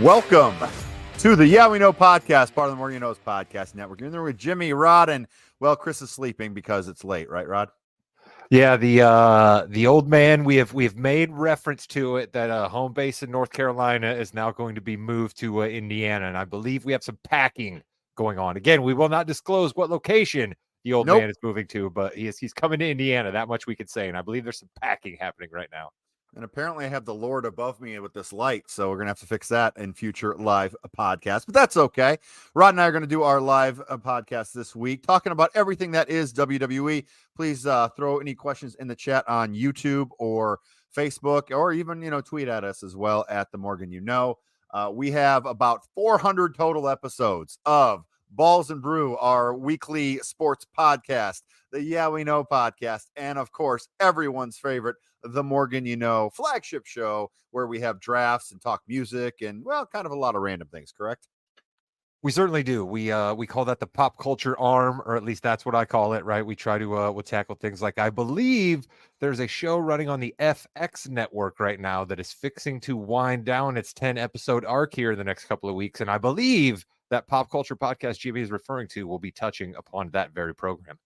Welcome to the Yeah We Know podcast, part of the More You Knows podcast network. You're in there with Jimmy, Rod, and well, Chris is sleeping because it's late, right, Rod? Yeah, the old man. We have made reference to it that home base in North Carolina is now going to be moved to Indiana, and I believe we have some packing going on. Again, we will not disclose what location the old man is moving to, but he's coming to Indiana. That much we can say, and I believe there's some packing happening right now. And apparently I have the Lord above me with this light, so we're going to have to fix that in future live podcasts. But that's okay. Rod and I are going to do our live podcast this week, talking about everything that is WWE. Please throw any questions in the chat on YouTube or Facebook, or even, tweet at us as well at The Morgan You Know. We have about 400 total episodes of Balls and Brew, our weekly sports podcast, the Yeah We Know podcast, and of course, everyone's favorite, the Morgan You Know flagship show, where we have drafts and talk music and, well, kind of a lot of random things, correct? We certainly do. We call that the pop culture arm, or at least that's what I call it, right? We try to we'll tackle things like, I believe there's a show running on the FX network right now that is fixing to wind down its 10-episode arc here in the next couple of weeks, and I believe that pop culture podcast Jimmy is referring to will be touching upon that very program.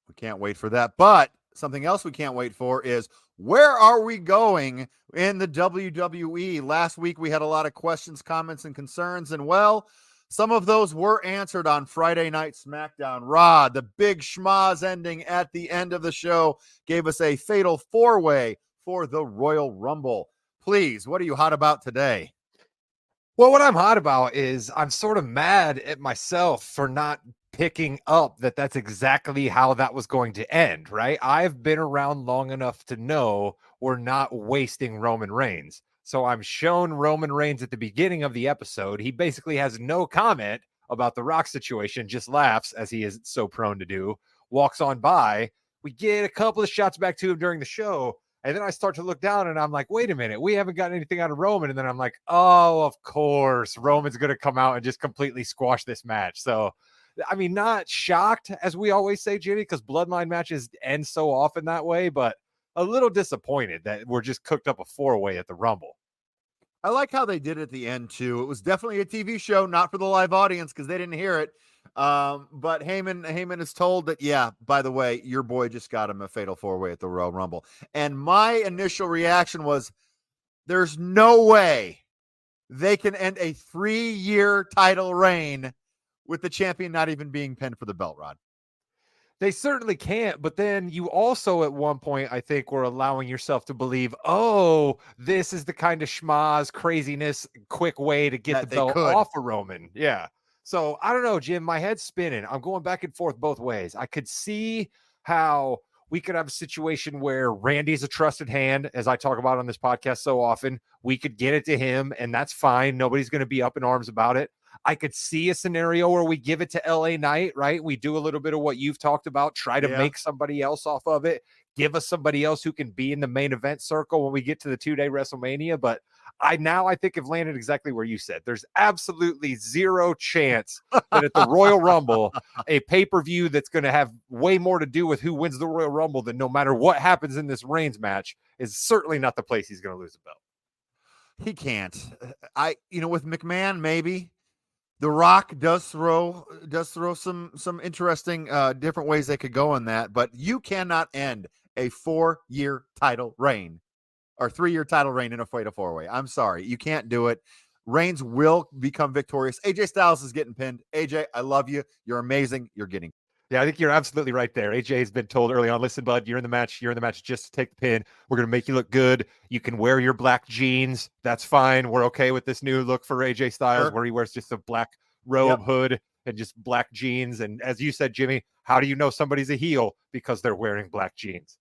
We can't wait for that. But something else we can't wait for is, where are we going in the WWE? Last week we had a lot of questions, comments, and concerns, and well, some of those were answered on Friday Night SmackDown. Rod, the big schmoz ending at the end of the show, gave us a fatal four-way for the Royal Rumble. Please, what are you hot about today? Well, what I'm hot about is I'm sort of mad at myself for not picking up that that's exactly how that was going to end, right? I've been around long enough to know we're not wasting Roman Reigns. So I'm shown Roman Reigns at the beginning of the episode. He basically has no comment about the Rock situation, just laughs, as he is so prone to do, walks on by. We get a couple of shots back to him during the show. And then I start to look down and I'm like, wait a minute, we haven't gotten anything out of Roman. And then I'm like, oh, of course, Roman's going to come out and just completely squash this match. So, I mean, not shocked, as we always say, Jimmy, because bloodline matches end so often that way, but a little disappointed that we're just cooked up a four-way at the Rumble. I like how they did it at the end, too. It was definitely a TV show, not for the live audience because they didn't hear it. But Heyman is told that, yeah, by the way, your boy just got him a fatal four-way at the Royal Rumble. And my initial reaction was, there's no way they can end a 3-year title reign with the champion not even being pinned for the belt, Rod. They certainly can't, but then you also at one point, I think, were allowing yourself to believe, oh, this is the kind of schmaz, craziness, quick way to get That the they belt could. off of Roman. Yeah. So I don't know, Jim, my head's spinning. I'm going back and forth both ways. I could see how we could have a situation where Randy's a trusted hand, as I talk about on this podcast so often. We could get it to him, and that's fine. Nobody's going to be up in arms about it. I could see a scenario where we give it to LA Knight, right? We do a little bit of what you've talked about, try to make somebody else off of it, give us somebody else who can be in the main event circle when we get to the 2-day WrestleMania. But I think have landed exactly where you said. There's absolutely zero chance that at the Royal Rumble, a pay-per-view that's going to have way more to do with who wins the Royal Rumble than no matter what happens in this Reigns match is certainly not the place he's going to lose the belt. He can't. With McMahon, maybe. The Rock does throw some interesting different ways they could go on that, but you cannot end a 4-year title reign or 3-year title reign in a fatal four-way. I'm sorry, you can't do it. Reigns will become victorious. AJ Styles is getting pinned. AJ, I love you. You're amazing. You're getting. Yeah, I think you're absolutely right there. AJ has been told early on, listen, bud, you're in the match just to take the pin. We're going to make you look good. You can wear your black jeans. That's fine. We're okay with this new look for AJ Styles, where he wears just a black robe hood and just black jeans. And as you said, Jimmy, how do you know somebody's a heel? Because they're wearing black jeans.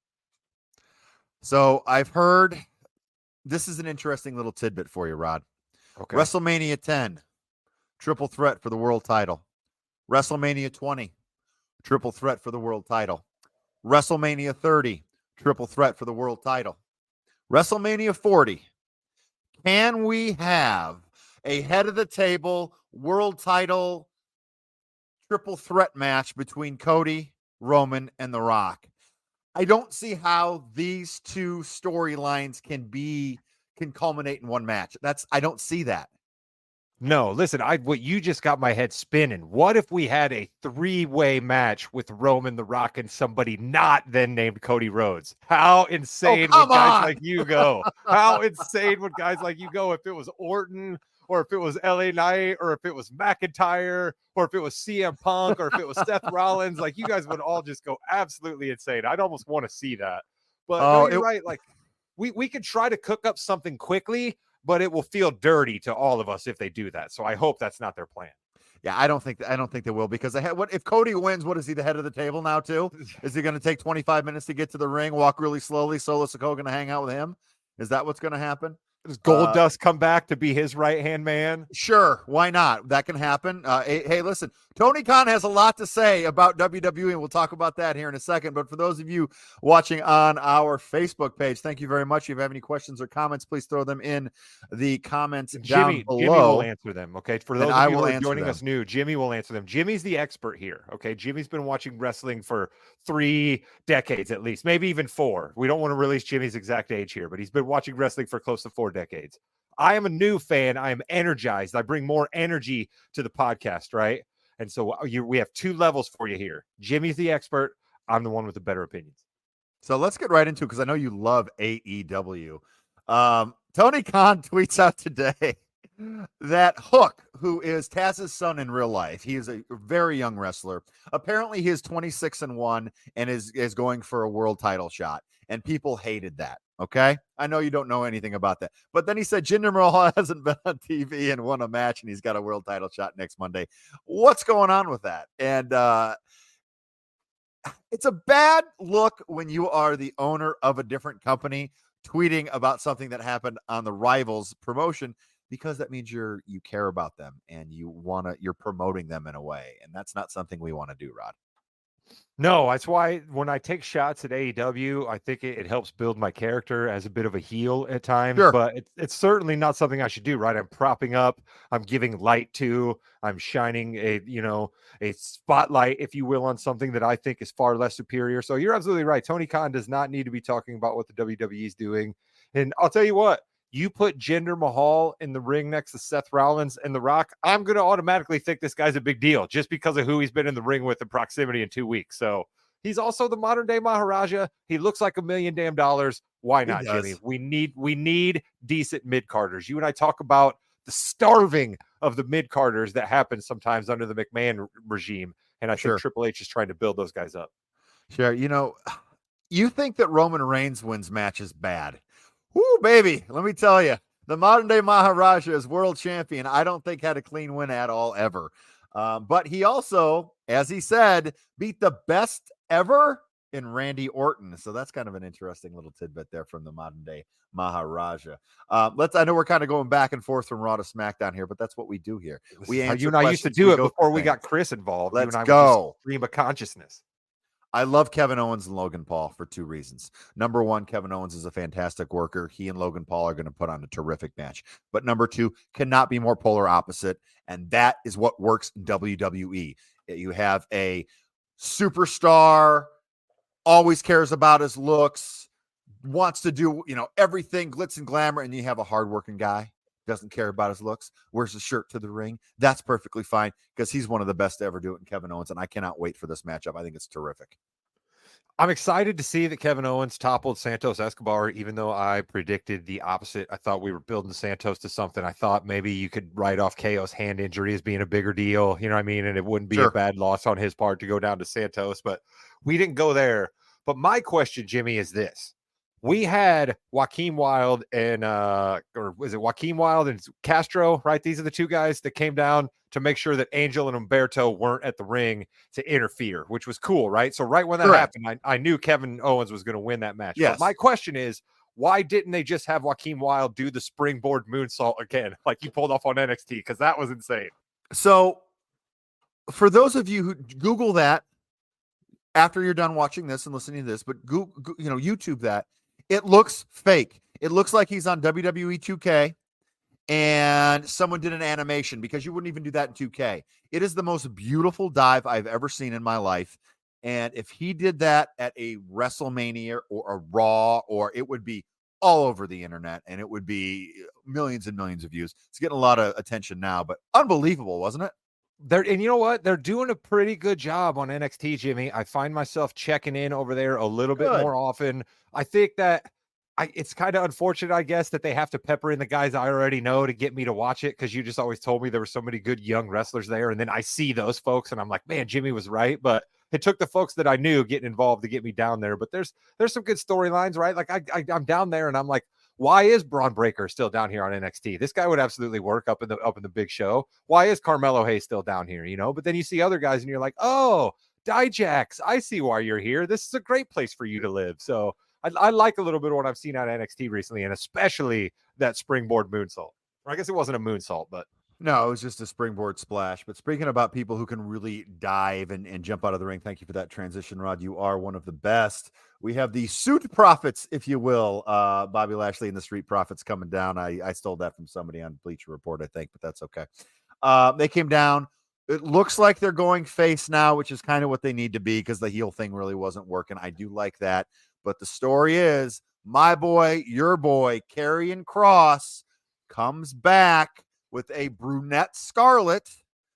So I've heard, this is an interesting little tidbit for you, Rod. Okay. WrestleMania 10, triple threat for the world title. WrestleMania 20, triple threat for the world title. WrestleMania 30, triple threat for the world title. WrestleMania 40, can we have a head of the table world title triple threat match between Cody, Roman, and The Rock? I don't see how these two storylines can culminate in one match. I don't see that. No, listen, what you just got my head spinning. What if we had a 3-way match with Roman the Rock and somebody not then named Cody Rhodes? How Oh, insane come would guys on. like you go? How insane would guys like you go if it was Orton or if it was LA Knight or if it was McIntyre or if it was CM Punk or if it was Seth Rollins? Like, you guys would all just go absolutely insane. I'd almost want to see that. But no, Oh, you're right. Like, we could try to cook up something quickly, but it will feel dirty to all of us if they do that. So I hope that's not their plan. yeah, I don't think they will, because what if Cody wins? What is he, the head of the table now too? Is he going to take 25 minutes to get to the ring, walk really slowly? Solo Sikoa going to hang out with him? Is that what's going to happen? Does Goldust come back to be his right-hand man? Sure, why not? That can happen. Hey, listen, Tony Khan has a lot to say about WWE, and we'll talk about that here in a second. But for those of you watching on our Facebook page, thank you very much. If you have any questions or comments, please throw them in the comments down below. Jimmy will answer them, okay? For those of you who are joining us new, Jimmy will answer them. Jimmy's the expert here, okay? Jimmy's been watching wrestling for 3 decades at least, maybe even 4. We don't want to release Jimmy's exact age here, but he's been watching wrestling for close to 4 decades. I am a new fan. I am energized. I bring more energy to the podcast, right? And so we have 2 levels for you here. Jimmy's the expert. I'm the one with the better opinions. So let's get right into it, because I know you love AEW. Tony Khan tweets out today that Hook, who is Taz's son in real life, he is a very young wrestler. Apparently, he is 26-1 and is going for a world title shot. And people hated that. Okay, I know you don't know anything about that, but then he said Jinder Mahal hasn't been on TV and won a match, and he's got a world title shot next Monday. What's going on with that? And it's a bad look when you are the owner of a different company tweeting about something that happened on the rival's promotion, because that means you care about them and you're promoting them in a way, and that's not something we want to do, Rod. No, that's why when I take shots at AEW, I think it helps build my character as a bit of a heel at times, Sure. but it's certainly not something I should do, right? I'm propping up, I'm giving light to, I'm shining a spotlight, if you will, on something that I think is far less superior. So you're absolutely right. Tony Khan does not need to be talking about what the WWE is doing. And I'll tell you what, you put Jinder Mahal in the ring next to Seth Rollins and The Rock, I'm going to automatically think this guy's a big deal just because of who he's been in the ring with in proximity in 2 weeks. So he's also the modern day Maharaja. He looks like $1 million damn dollars. Why not, Jimmy? We need decent mid-carders. You and I talk about the starving of the mid-carders that happens sometimes under the McMahon regime. And I think Triple H is trying to build those guys up. Sure. You think that Roman Reigns wins matches bad. Woo, baby, let me tell you, the modern day Maharaja is world champion. I don't think had a clean win at all ever. But he also, as he said, beat the best ever in Randy Orton. So that's kind of an interesting little tidbit there from the modern day Maharaja. I know we're kind of going back and forth from Raw to SmackDown here, but that's what we do here. You and I used to do it before we got Chris involved. Let's go. Stream of consciousness. I love Kevin Owens and Logan Paul for 2 reasons. Number 1, Kevin Owens is a fantastic worker. He and Logan Paul are going to put on a terrific match. But number 2, cannot be more polar opposite. And that is what works in WWE. You have a superstar, always cares about his looks, wants to do, everything glitz and glamour. And you have a hardworking guy, doesn't care about his looks, wears a shirt to the ring. That's perfectly fine, because he's one of the best to ever do it in Kevin Owens, and I cannot wait for this matchup. I think it's terrific. I'm excited to see that Kevin Owens toppled Santos Escobar, even though I predicted the opposite. I thought we were building Santos to something. I thought maybe you could write off KO's hand injury as being a bigger deal, you know what I mean? And it wouldn't be a bad loss on his part to go down to Santos, but we didn't go there. But my question, Jimmy, is this. We had Joaquin Wilde and or was it Joaquin Wilde and Castro, right? These are the 2 guys that came down to make sure that Angel and Humberto weren't at the ring to interfere, which was cool, right? So right when that happened, I knew Kevin Owens was going to win that match. Yes. But my question is, why didn't they just have Joaquin Wilde do the springboard moonsault again, like he pulled off on NXT? Because that was insane. So for those of you who Google that after you're done watching this and listening to this, but Google, YouTube that, it looks fake. It looks like he's on WWE 2K and someone did an animation, because you wouldn't even do that in 2K. It is the most beautiful dive I've ever seen in my life. And if he did that at a WrestleMania or a Raw, or it would be all over the internet, and it would be millions and millions of views. It's getting a lot of attention now, but unbelievable, wasn't it? And you know what? They're doing a pretty good job on NXT, Jimmy. I find myself checking in over there a little bit Good. more often. I think that it's kind of unfortunate, I guess, that they have to pepper in the guys I already know to get me to watch it, because you just always told me there were so many good young wrestlers there. And then I see those folks and I'm like, man, Jimmy was right. But it took the folks that I knew getting involved to get me down there. But there's some good storylines, right? Like I'm down there and I'm like, why is Braun Breaker still down here on NXT? This guy would absolutely work up in the big show. Why is Carmelo Hayes still down here? You know, but then you see other guys and you're like, oh, Dijaks, I see why you're here. This is a great place for you to live. So I like a little bit of what I've seen out of NXT recently, and especially that springboard moonsault. Or I guess it wasn't a moonsault, but No, it was just a springboard splash. But speaking about people who can really dive and jump out of the ring, thank you for that transition, Rod. You are one of the best. We have the Suit Profits, if you will. Bobby Lashley and the Street Profits coming down. I stole that from somebody on Bleacher Report, I think, but that's okay. They came down. It looks like they're going face now, which is kind of what they need to be, because the heel thing really wasn't working. I do like that. But the story is, my boy, your boy, Karrion Kross comes back with a brunette Scarlet,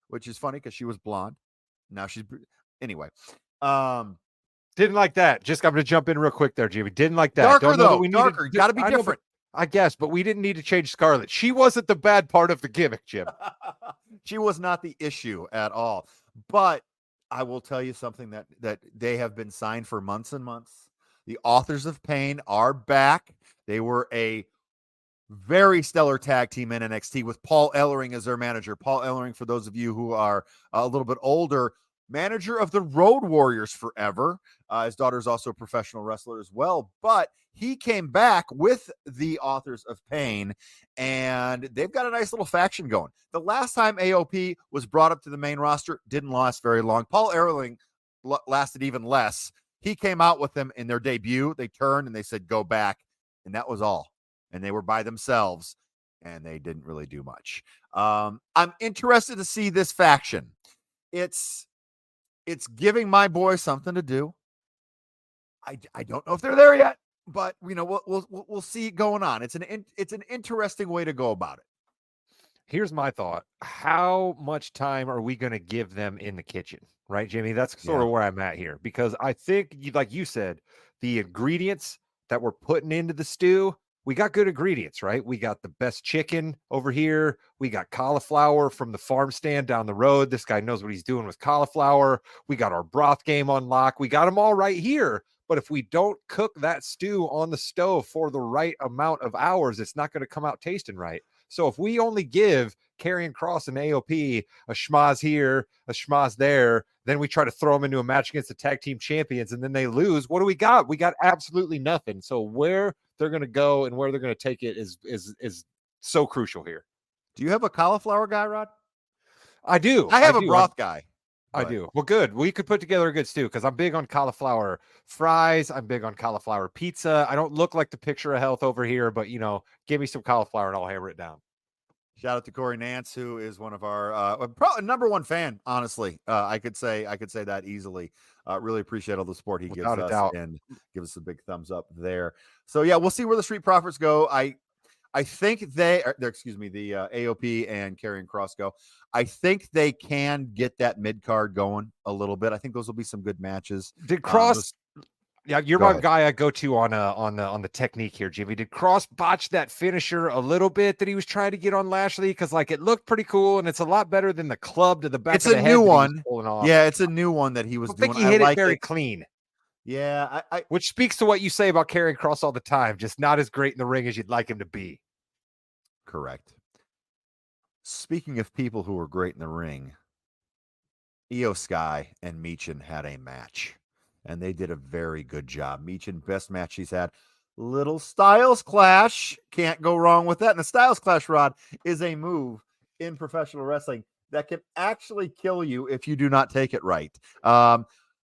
which is funny because she was blonde. Now she's anyway. didn't like that. Just I'm going to jump in real quick there, Jimmy. Didn't like that. Darker Don't know that though. we Darker. Got to be I know, different. I guess, but we didn't need to change Scarlet. She wasn't the bad part of the gimmick, Jim. She was not the issue at all. But I will tell you something that they have been signed for months and months. The Authors of Pain are back. They were a very stellar tag team in NXT with Paul Ellering as their manager. Paul Ellering, for those of you who are a little bit older, manager of the Road Warriors forever. His daughter is also a professional wrestler as well, but he came back with the Authors of Pain, and they've got a nice little faction going. The last time AOP was brought up to the main roster, didn't last very long. Paul Ellering lasted even less. He came out with them in their debut. They turned and they said, go back. And that was all. And they were by themselves and they didn't really do much. I'm interested to see this faction. It's giving my boy something to do. I don't know if they're there yet, but you know, we'll see it going on. It's an interesting way to go about it. Here's my thought. How much time are we going to give them in the kitchen? Right, Jimmy? That's sort of where I'm at here, because I think, like you said, the ingredients that we're putting into the stew, we got good ingredients, right? We got the best chicken over here. We got cauliflower from the farm stand down the road. This guy knows what he's doing with cauliflower. We got our broth game on lock. We got them all right here. But if we don't cook that stew on the stove for the right amount of hours, it's not going to come out tasting right. So if we only give Karrion Kross and AOP a schmaz here, a schmaz there, then we try to throw them into a match against the tag team champions and then they lose, what do we got? We got absolutely nothing. So where they're going to go and where they're going to take it is so crucial here. Do you have a cauliflower guy, Rod? I do. I have a broth guy. I do. Well, good. We could put together a good stew because I'm big on cauliflower fries. I'm big on cauliflower pizza. I don't look like the picture of health over here, but, you know, give me some cauliflower and I'll hammer it down. Shout out to Corey Nance, who is one of our probably number one fan. Honestly, I could say that easily. Really appreciate all the support he gives us and give us a big thumbs up there. So yeah, we'll see where the Street Profits go. I think the AOP and Karrion Kross go. I think they can get that mid card going a little bit. I think those will be some good matches. Did Kross? Yeah, you're my guy I go to on the technique here, Jimmy. Did Kross botch that finisher a little bit that he was trying to get on Lashley? Because like it looked pretty cool and it's a lot better than the club to the back. It's a new one. Yeah, it's a new one that he was doing. I think he hit it very clean. Yeah, which speaks to what you say about Karrion Kross all the time. Just not as great in the ring as you'd like him to be. Correct. Speaking of people who were great in the ring, Io Sky and Michin had a match. And they did a very good job. Michin, best match she's had. Little Styles Clash. Can't go wrong with that. And the Styles Clash, Rod, is a move in professional wrestling that can actually kill you if you do not take it right.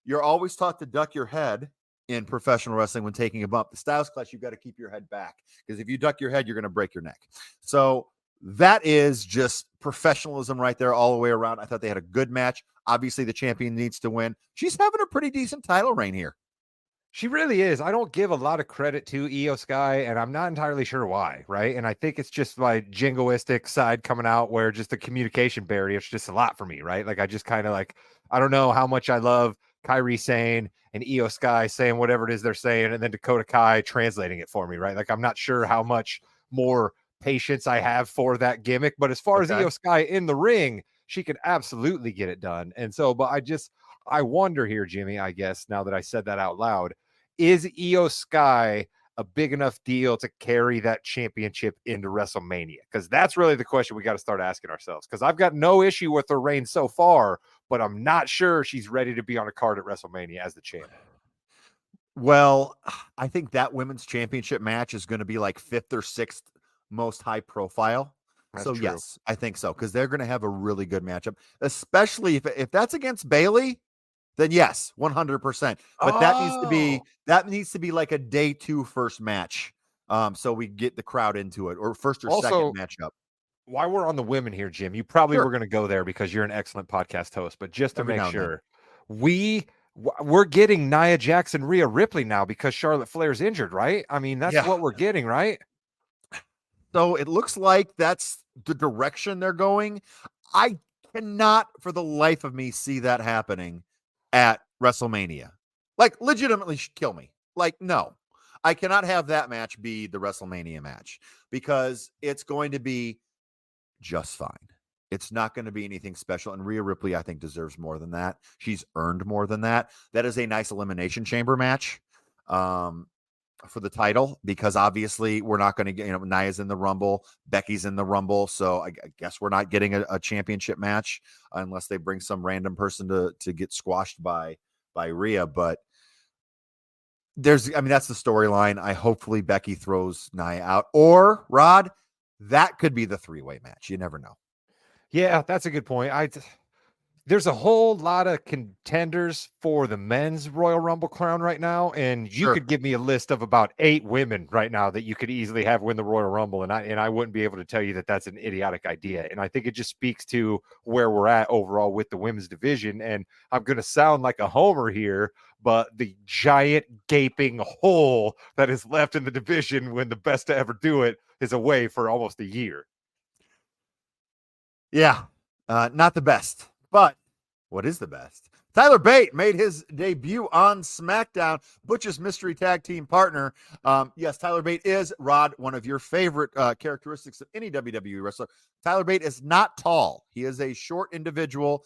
You're always taught to duck your head in professional wrestling when taking a bump. The Styles Clash, you've got to keep your head back. Because if you duck your head, you're going to break your neck. So that is just professionalism right there all the way around. I thought they had a good match. Obviously, the champion needs to win. She's having a pretty decent title reign here. She really is. I don't give a lot of credit to Io Sky, and I'm not entirely sure why, right? And I think it's just my jingoistic side coming out where just the communication barrier is just a lot for me, right? Like I just kind of like, I don't know how much I love Kyrie saying and Io Sky saying whatever it is they're saying, and then Dakota Kai translating it for me, right? Like I'm not sure how much more patience I have for that gimmick, but as far as Okay. Io Sky in the ring, she could absolutely get it done. And so, but I wonder here, Jimmy, I guess now that I said that out loud, is Io Sky a big enough deal to carry that championship into WrestleMania? Because that's really the question we got to start asking ourselves. Because I've got no issue with her reign so far, but I'm not sure she's ready to be on a card at WrestleMania as the champ. Well, I think that women's championship match is going to be like 5th or 6th most high profile. That's So true. yes, I think so, because they're going to have a really good matchup, especially if that's against Bailey. Then yes, 100%. But that needs to be like a day 2 first match. So we get the crowd into it, or first or Also, second matchup. while we're on the women here, Jim, you probably Sure. were going to go there because you're an excellent podcast host. But just to Every make now and then. sure, we're getting Nia Jackson, Rhea Ripley now because Charlotte Flair's injured, right? I mean, that's Yeah. what we're getting, right? So it looks like that's the direction they're going. I cannot for the life of me see that happening at WrestleMania. Like, legitimately kill me. Like, no, I cannot have that match be the WrestleMania match because it's going to be just fine. It's not going to be anything special. And Rhea Ripley, I think, deserves more than that. She's earned more than that. That is a nice elimination chamber match. For the title, because obviously we're not going to get, Nia's in the Rumble, Becky's in the Rumble, so I guess we're not getting a championship match unless they bring some random person to get squashed by Rhea. But that's the storyline. Hopefully Becky throws Nia out, or Rod, that could be the 3-way match. You never know. Yeah, that's a good point. There's a whole lot of contenders for the men's Royal Rumble crown right now, and you Sure. could give me a list of about 8 women right now that you could easily have win the Royal Rumble, and I wouldn't be able to tell you that that's an idiotic idea. And I think it just speaks to where we're at overall with the women's division. And I'm going to sound like a homer here, but the giant gaping hole that is left in the division when the best to ever do it is away for almost a year. Yeah, not the best, but what is the best? Tyler Bate made his debut on SmackDown, Butch's mystery tag team partner. Yes, Tyler Bate is, Rod, one of your favorite characteristics of any WWE wrestler. Tyler Bate is not tall. He is a short individual.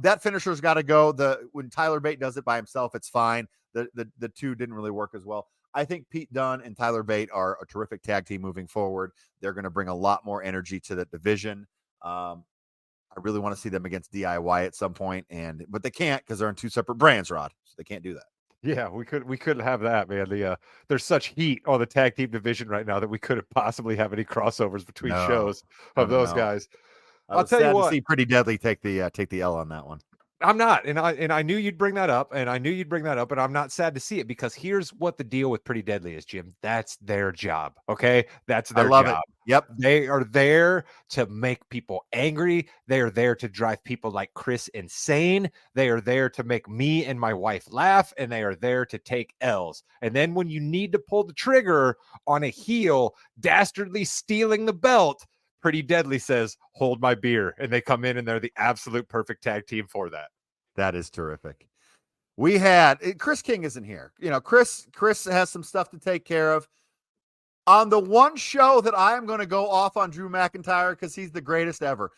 That finisher's got to go. When Tyler Bate does it by himself, it's fine. The two didn't really work as well. I think Pete Dunne and Tyler Bate are a terrific tag team moving forward. They're going to bring a lot more energy to the division. I really want to see them against DIY at some point, but they can't because they're in 2 separate brands, Rod. So they can't do that. Yeah, we couldn't have that, man. There's such heat on the tag team division right now that we couldn't possibly have any crossovers between shows of those guys. I'll tell you what, see Pretty Deadly take the L on that one. I'm not, and I knew you'd bring that up, and I'm not sad to see it because here's what the deal with Pretty Deadly is, Jim. That's their job, okay? That's their job. It. Yep, they are there to make people angry. They are there to drive people like Chris insane. They are there to make me and my wife laugh, and they are there to take L's. And then when you need to pull the trigger on a heel dastardly stealing the belt, Pretty Deadly says, hold my beer. And they come in and they're the absolute perfect tag team for that. That is terrific. We had Chris King isn't here. Chris has some stuff to take care of. On the one show that I am going to go off on Drew McIntyre because he's the greatest ever.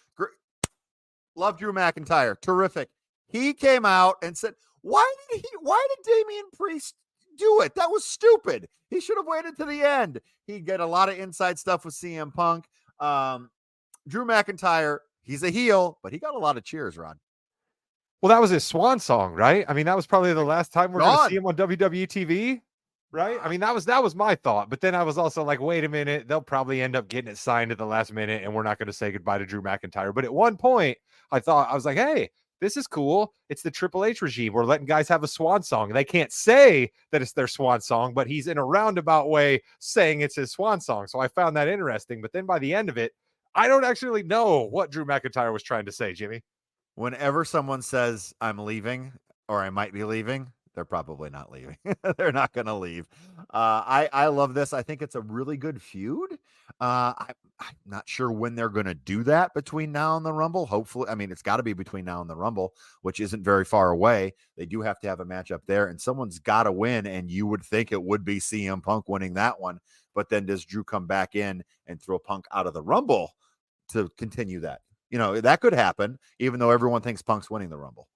Love Drew McIntyre. Terrific. He came out and said, why did Damian Priest do it? That was stupid. He should have waited to the end. He get a lot of inside stuff with CM Punk. Drew McIntyre, he's a heel, but he got a lot of cheers, Rod. Well, that was his swan song, right? I mean, that was probably the last time we're going to see him on WWE TV, right? I mean, that was my thought. But then I was also like, wait a minute, they'll probably end up getting it signed at the last minute, and we're not going to say goodbye to Drew McIntyre. But at one point, I was like, hey, this is cool. It's the Triple H regime. We're letting guys have a swan song. They can't say that it's their swan song, but he's in a roundabout way saying it's his swan song. So I found that interesting. But then by the end of it, I don't actually know what Drew McIntyre was trying to say, Jimmy. Whenever someone says I'm leaving or I might be leaving, They're probably not leaving. They're not going to leave. I love this. I think it's a really good feud. I'm not sure when they're going to do that between now and the Rumble. Hopefully, I mean, it's got to be between now and the Rumble, which isn't very far away. They do have to have a matchup there, and someone's got to win. And you would think it would be CM Punk winning that one, but then does Drew come back in and throw Punk out of the Rumble to continue that? That could happen, even though everyone thinks Punk's winning the Rumble.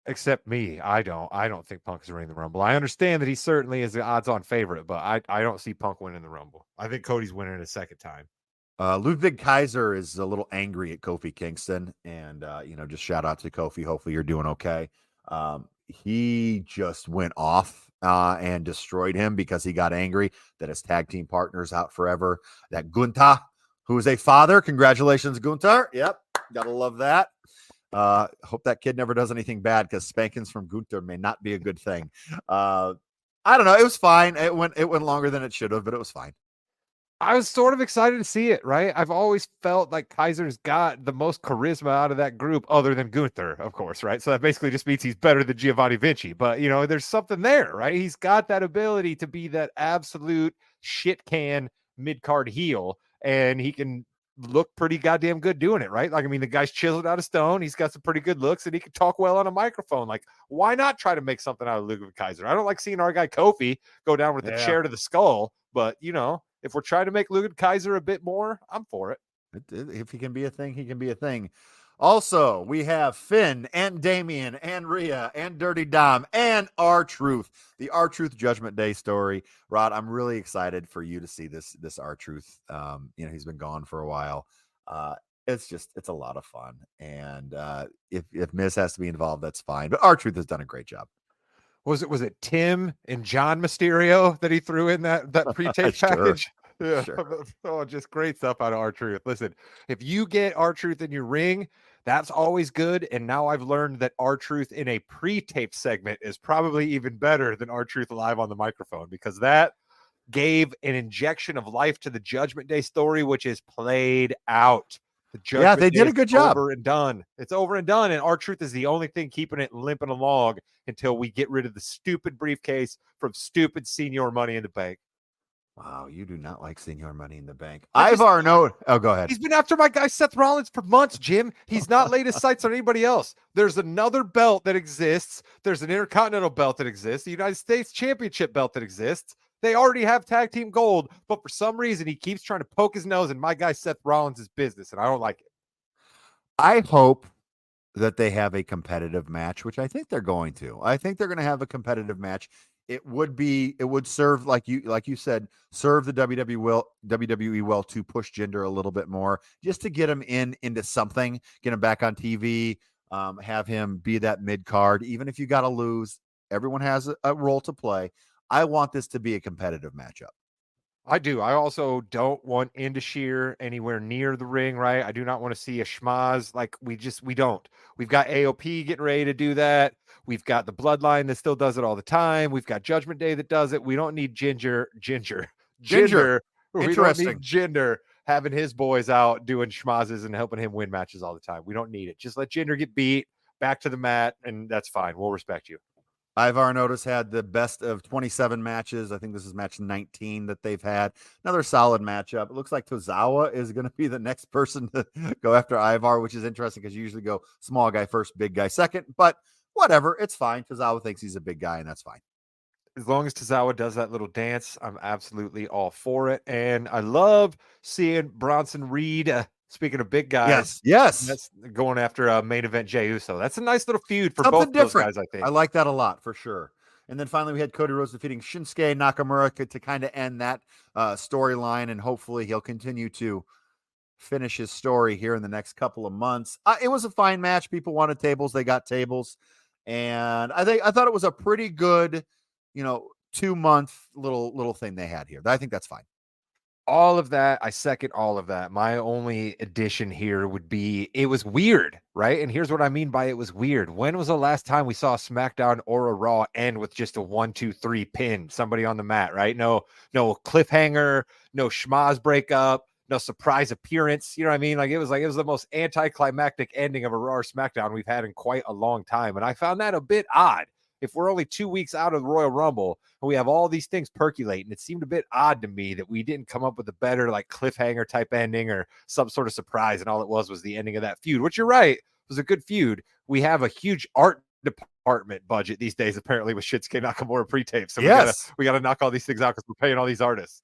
Except me. I don't think Punk is winning the Rumble. I understand that he certainly is the odds-on favorite, but I don't see Punk winning the Rumble. I think Cody's winning it a second time. Ludwig Kaiser is a little angry at Kofi Kingston, and just shout out to Kofi. Hopefully you're doing okay. He just went off and destroyed him because he got angry that his tag team partner's out forever. That Gunther, who is a father. Congratulations, Gunther. Yep, gotta love that. Hope that kid never does anything bad, because spankings from Gunther may not be a good thing. I don't know. It was fine. It went longer than it should have, but it was fine. I was sort of excited to see it, right? I've always felt like Kaiser's got the most charisma out of that group, other than Gunther, of course, right? So that basically just means he's better than Giovanni Vinci. But, there's something there, right? He's got that ability to be that absolute shit can mid-card heel, and he can look pretty goddamn good doing it, right? Like, I mean, the guy's chiseled out of stone. He's got some pretty good looks, and he can talk well on a microphone. Like, why not try to make something out of Ludwig Kaiser? I don't like seeing our guy Kofi go down with a chair to the skull, but, if we're trying to make Ludwig Kaiser a bit more, I'm for it. If he can be a thing, he can be a thing. Also, we have Finn and Damian and Rhea and Dirty Dom and R-Truth, the R-Truth Judgment Day story. Rod, I'm really excited for you to see this R-Truth. He's been gone for a while. It's a lot of fun. And if Miz has to be involved, that's fine. But R-Truth has done a great job. Was it Tim and John Mysterio that he threw in that pre-tape Sure. package? Yeah. Sure. Oh, just great stuff out of R-Truth. Listen, if you get R-Truth in your ring, that's always good. And now I've learned that R-Truth in a pre-tape segment is probably even better than R-Truth live on the microphone, because that gave an injection of life to the Judgment Day story, which is played out. Yeah, they did a good job. Over and done. It's over and done. And R-Truth is the only thing keeping it limping along until we get rid of the stupid briefcase from stupid Senior Money in the Bank. Wow, you do not like Senior Money in the Bank. Ivar, no. Oh, go ahead. He's been after my guy Seth Rollins for months, Jim. He's not laid his sights on anybody else. There's another belt that exists. There's an Intercontinental belt that exists. The United States Championship belt that exists. They already have tag team gold, but for some reason, he keeps trying to poke his nose in my guy Seth Rollins' business, and I don't like it. I hope that they have a competitive match, which I think they're going to. I think they're going to have a competitive match. It would serve, like you said, serve the WWE well to push Jinder a little bit more, just to get him into something, get him back on TV, have him be that mid card. Even if you got to lose, everyone has a role to play. I want this to be a competitive matchup. I do. I also don't want Indashir anywhere near the ring, right? I do not want to see a schmaz. Like, we don't. We've got AOP getting ready to do that. We've got the Bloodline that still does it all the time. We've got Judgment Day that does it. We don't need Ginger. We don't need Jinder having his boys out doing schmazes and helping him win matches all the time. We don't need it. Just let Jinder get beat, back to the mat, and that's fine. We'll respect you. Ivar Notice had the best of 27 matches. I think this is match 19 that they've had. Another solid matchup. It looks like Tozawa is going to be the next person to go after Ivar, which is interesting because you usually go small guy first, big guy second. But whatever, it's fine. Tozawa thinks he's a big guy, and that's fine. As long as Tozawa does that little dance, I'm absolutely all for it. And I love seeing Bronson Reed. Speaking of big guys, yes, that's going after main event Jey Uso. That's a nice little feud for something both different. Those guys, I think. I like that a lot for sure. And then finally, we had Cody Rhodes defeating Shinsuke Nakamura to kind of end that storyline, and hopefully he'll continue to finish his story here in the next couple of months. It was a fine match. People wanted tables; they got tables, and I thought it was a pretty good, 2-month little thing they had here. I think that's fine. All of that, I second all of that. My only addition here would be it was weird, right? And here's what I mean by it was weird. When was the last time we saw SmackDown or a Raw end with just a 1-2-3 pin, somebody on the mat, right? No cliffhanger, no schmaz breakup, no surprise appearance. You know what I mean? It was the most anticlimactic ending of a Raw or SmackDown we've had in quite a long time. And I found that a bit odd. if we're only 2 weeks out of the Royal Rumble and we have all these things percolating, it seemed a bit odd to me that we didn't come up with a better like cliffhanger type ending or some sort of surprise. And all it was the ending of that feud, which you're right, was a good feud. We have a huge art department budget these days, apparently, with Shinsuke Nakamura pre-tape. So we gotta knock all these things out because we're paying all these artists.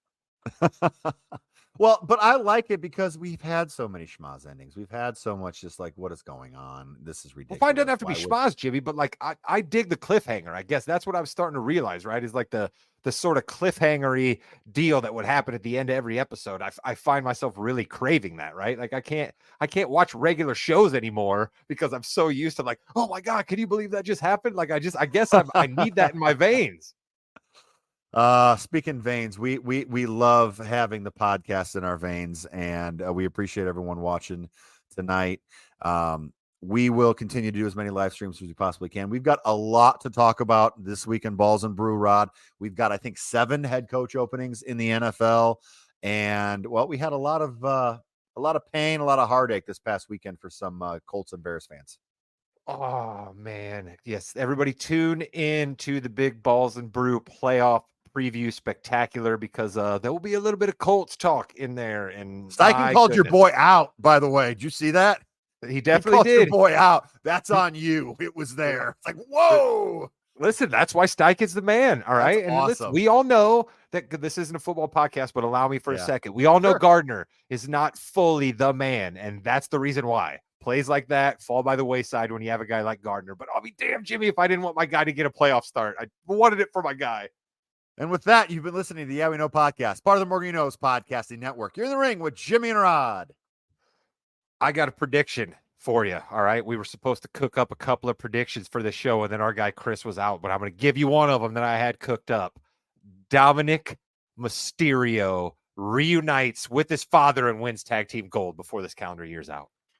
Well, but I like it because we've had so many schmaz endings. We've had so much just like, what is going on? This is ridiculous. Well, fine, doesn't have to be schmaz, Jimmy, but like I dig the cliffhanger. I guess that's what I'm starting to realize, right? Is like the sort of cliffhangery deal that would happen at the end of every episode. I find myself really craving that, right? Like I can't watch regular shows anymore because I'm so used to like, oh my God, can you believe that just happened? Like I guess I need that in my veins. Speaking veins, we love having the podcast in our veins, and we appreciate everyone watching tonight. We will continue to do as many live streams as we possibly can. We've got a lot to talk about this week in Balls and Brew, Rod. We've got, I think, 7 head coach openings in the NFL, and well, we had a lot of pain, a lot of heartache this past weekend for some Colts and Bears fans. Oh man, yes! Everybody tune in to the Big Balls and Brew playoff preview spectacular because there will be a little bit of Colts talk in there. And Steichen called your boy out, by the way. Did you see that? He definitely did. Your boy out. That's on you. It was there. It's like, whoa. Listen, that's why Steichen's the man. All right. That's and awesome. Listen, we all know that this isn't a football podcast, but allow me for a second. We all know Gardner is not fully the man, and that's the reason why. Plays like that fall by the wayside when you have a guy like Gardner. But I'll be damned, Jimmy, if I didn't want my guy to get a playoff start. I wanted it for my guy. And with that, you've been listening to the Yeah We Know podcast, part of the More You Knows podcasting network. You're in the ring with Jimmy and Rod. I got a prediction for you. All right. We were supposed to cook up a couple of predictions for the show, and then our guy Chris was out, but I'm going to give you one of them that I had cooked up. Dominic Mysterio reunites with his father and wins tag team gold before this calendar year's out.